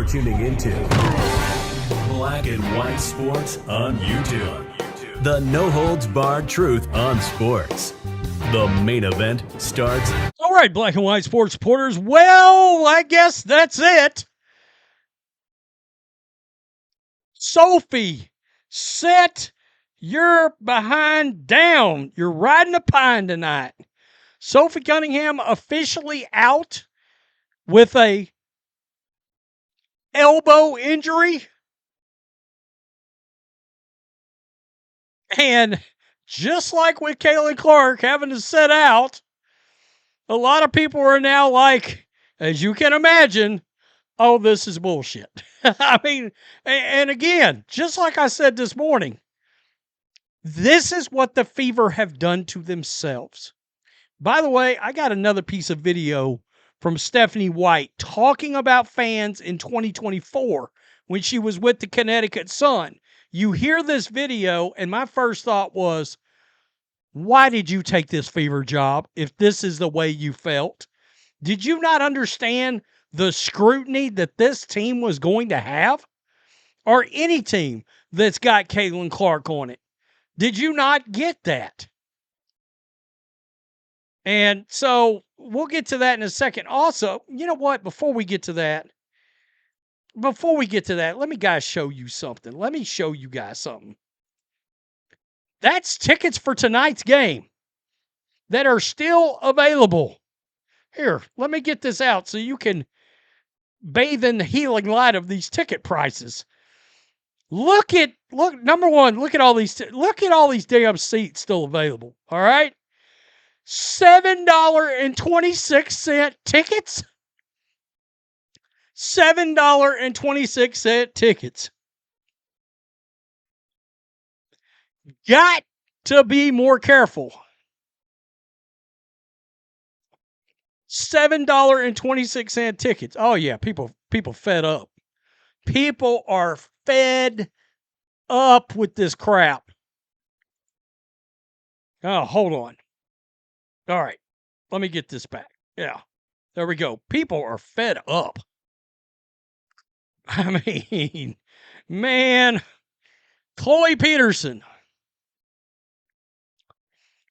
You're tuning into Black and White Sports on YouTube. The no-holds-barred truth on sports. The main event starts. All right, Black and White Sports supporters. Well, I guess that's it. Sophie, set your behind down. You're riding a pine tonight. Sophie Cunningham officially out with a elbow injury. And just like with Caitlin Clark having to sit out, a lot of people are now like, as you can imagine, oh, this is bullshit. I mean, and again, just like I said this morning, this is what the Fever have done to themselves. By the way, I got another piece of video from Stephanie White talking about fans in 2024 when she was with the Connecticut Sun. You hear this video, and my first thought was, why did you take this Fever job if this is the way you felt? Did you not understand the scrutiny that this team was going to have? Or any team that's got Caitlin Clark on it? Did you not get that? And so we'll get to that in a second. Also, you know what? Before we get to that, let me guys show you something. Let me show you guys something. That's tickets for tonight's game that are still available. Here, let me get this out so you can bathe in the healing light of these ticket prices. Number one, look at all these damn seats still available. All right? $7.26 tickets. $7.26 tickets. Got to be more careful. $7.26 tickets. Oh yeah, people fed up. People are fed up with this crap. Oh, hold on. All right. Let me get this back. Yeah. There we go. People are fed up. I mean, man, Chloe Peterson.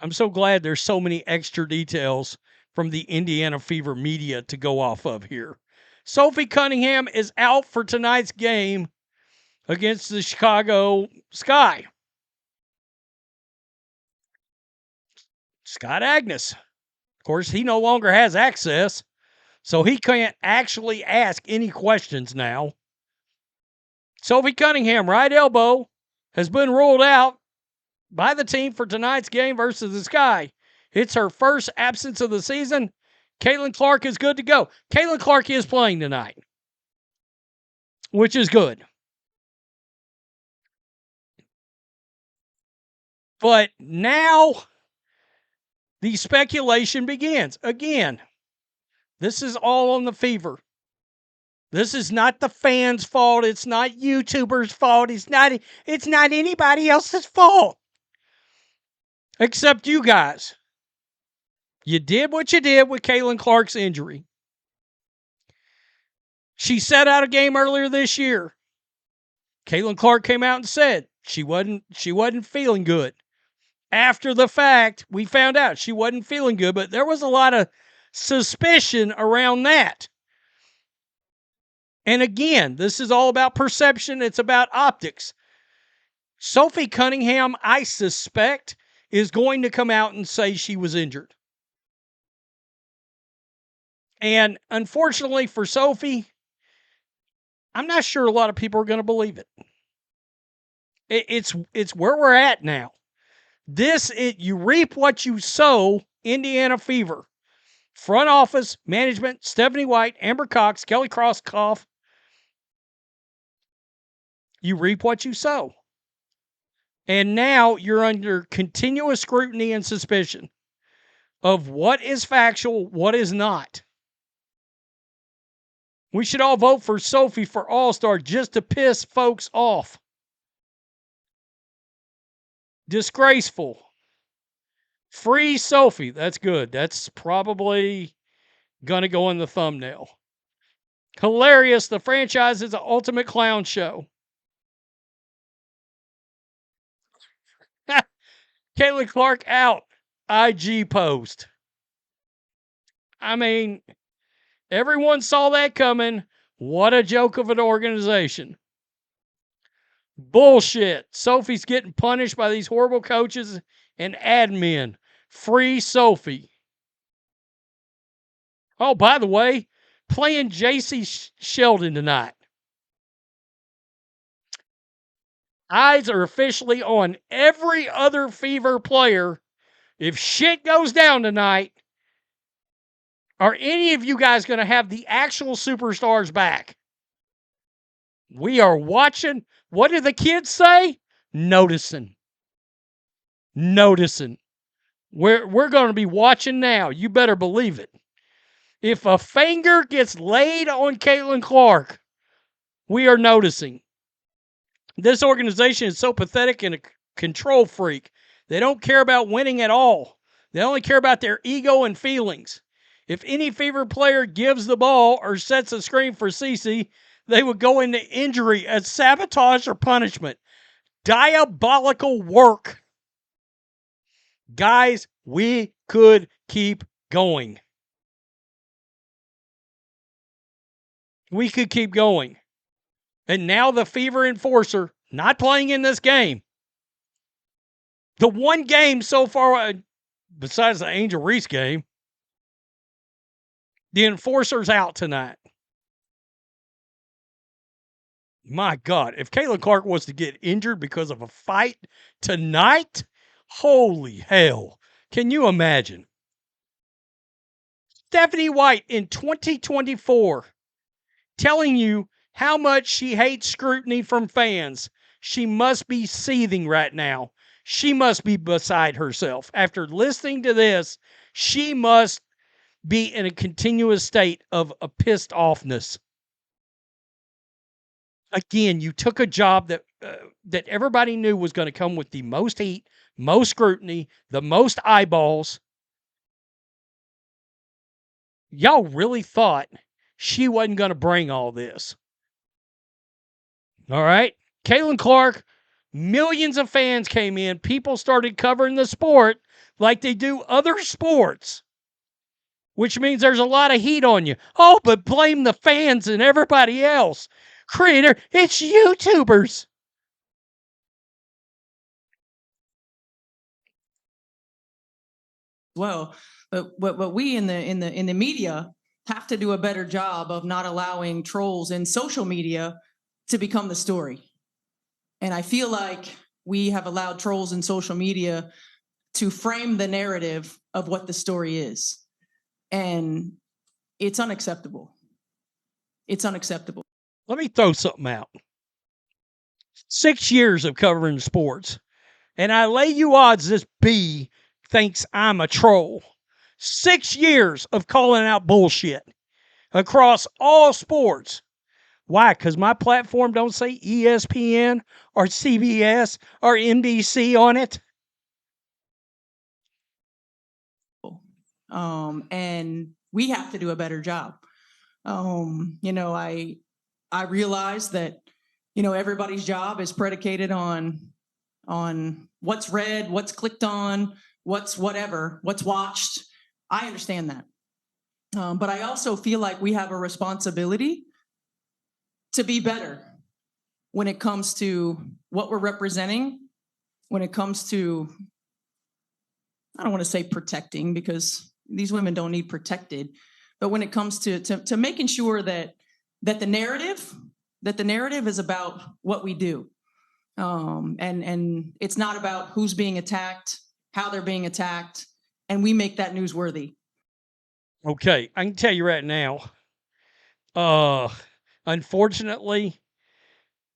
I'm so glad there's so many extra details from the Indiana Fever media to go off of here. Sophie Cunningham is out for tonight's game against the Chicago Sky. Scott Agnes. Of course, he no longer has access, so he can't actually ask any questions now. Sophie Cunningham, right elbow, has been ruled out by the team for tonight's game versus the Sky. It's her first absence of the season. Caitlin Clark is good to go. Caitlin Clark is playing tonight, which is good. But now the speculation begins. Again, this is all on the Fever. This is not the fans' fault. It's not YouTubers' fault. It's not anybody else's fault. Except you guys. You did what you did with Caitlin Clark's injury. She sat out a game earlier this year. Caitlin Clark came out and said she wasn't feeling good. After the fact, we found out she wasn't feeling good, but there was a lot of suspicion around that. And again, this is all about perception. It's about optics. Sophie Cunningham, I suspect, is going to come out and say she was injured. And unfortunately for Sophie, I'm not sure a lot of people are going to believe it. It's where we're at now. You reap what you sow, Indiana Fever. Front office, management, Stephanie White, Amber Cox, Kelly Crosskoff. You reap what you sow. And now you're under continuous scrutiny and suspicion of what is factual, what is not. We should all vote for Sophie for All-Star just to piss folks off. Disgraceful. Free Sophie. That's good. That's probably going to go in the thumbnail. Hilarious. The franchise is the ultimate clown show. Caitlin Clark out. IG post. I mean, everyone saw that coming. What a joke of an organization. Bullshit. Sophie's getting punished by these horrible coaches and admin. Free Sophie. Oh, by the way, playing J.C. Sheldon tonight. Eyes are officially on every other Fever player. If shit goes down tonight, are any of you guys going to have the actual superstars back? We are watching. What do the kids say? Noticing. We're going to be watching now. You better believe it. If a finger gets laid on Caitlin Clark, we are noticing. This organization is so pathetic and a control freak. They don't care about winning at all. They only care about their ego and feelings. If any Fever player gives the ball or sets a screen for Cece, they would go into injury as sabotage or punishment. Diabolical work. Guys, we could keep going. We could keep going. And now the Fever enforcer, not playing in this game. The one game so far, besides the Angel Reese game, the enforcer's out tonight. My God, if Caitlin Clark was to get injured because of a fight tonight, holy hell. Can you imagine? Stephanie White in 2024 telling you how much she hates scrutiny from fans. She must be seething right now. She must be beside herself. After listening to this, she must be in a continuous state of a pissed offness. Again, you took a job that everybody knew was going to come with the most heat, most scrutiny, the most eyeballs. Y'all really thought she wasn't going to bring all this. All right. Caitlin Clark, millions of fans came in. People started covering the sport like they do other sports, which means there's a lot of heat on you. Oh, but blame the fans and everybody else. Creator, it's YouTubers. Well, but what we in the media have to do a better job of not allowing trolls in social media to become the story. And I feel like we have allowed trolls in social media to frame the narrative of what the story is. And it's unacceptable. It's unacceptable. Let me throw something out. 6 years of covering sports, and I lay you odds this B thinks I'm a troll. 6 years of calling out bullshit across all sports. Why? Because my platform don't say ESPN or CBS or NBC on it. And we have to do a better job. I realize that, everybody's job is predicated on what's read, what's clicked on, what's whatever, what's watched. I understand that. But I also feel like we have a responsibility to be better when it comes to what we're representing, when it comes to, I don't want to say protecting because these women don't need protected, but when it comes to making sure that the narrative is about what we do. And it's not about who's being attacked, how they're being attacked, and we make that newsworthy. Okay, I can tell you right now, unfortunately,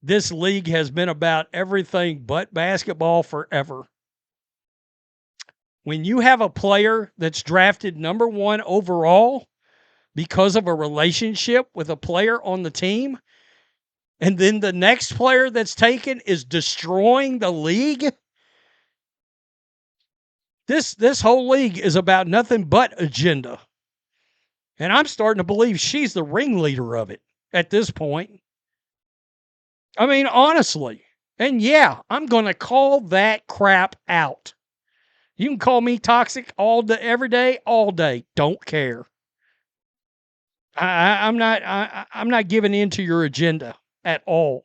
this league has been about everything but basketball forever. When you have a player that's drafted number 1 overall because of a relationship with a player on the team, and then the next player that's taken is destroying the league, this whole league is about nothing but agenda. And I'm starting to believe she's the ringleader of it. at this point. I mean, honestly. And yeah, I'm going to call that crap out. You can call me toxic all day, every day, all day. Don't care. I'm not giving in to your agenda at all.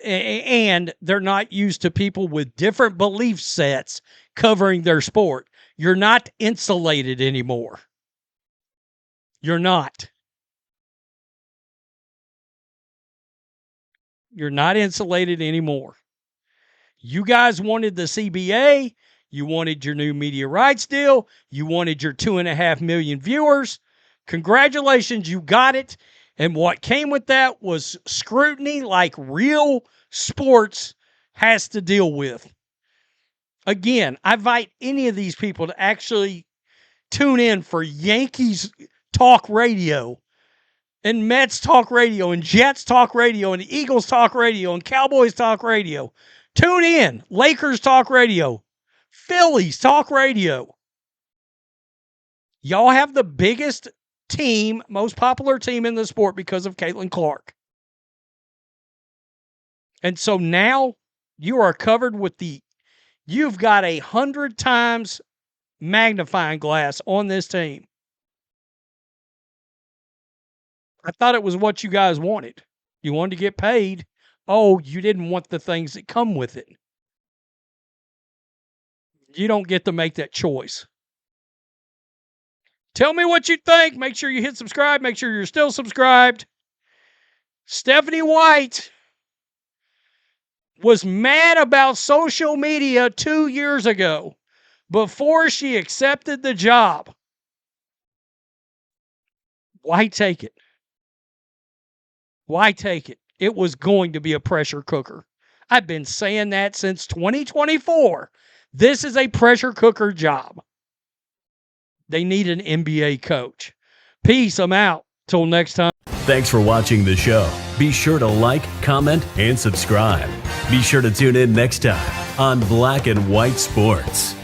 And they're not used to people with different belief sets covering their sport. You're not insulated anymore. You're not. You're not insulated anymore. You guys wanted the CBA. You wanted your new media rights deal. You wanted your 2.5 million viewers. Congratulations, you got it. And what came with that was scrutiny like real sports has to deal with. Again, I invite any of these people to actually tune in for Yankees talk radio and Mets talk radio and Jets talk radio and Eagles talk radio and Cowboys talk radio. Tune in. Lakers talk radio. Phillies talk radio. Y'all have the biggest team, most popular team in the sport because of Caitlin Clark. And so now you are covered with you've got 100 times magnifying glass on this team. I thought it was what you guys wanted. You wanted to get paid. Oh, you didn't want the things that come with it. You don't get to make that choice. Tell me what you think. Make sure you hit subscribe. Make sure you're still subscribed. Stephanie White was mad about social media 2 years ago before she accepted the job. Why take it? Why take it? It was going to be a pressure cooker. I've been saying that since 2024. This is a pressure cooker job. They need an NBA coach. Peace. I'm out. Till next time. Thanks for watching the show. Be sure to like, comment, and subscribe. Be sure to tune in next time on Black and White Sports.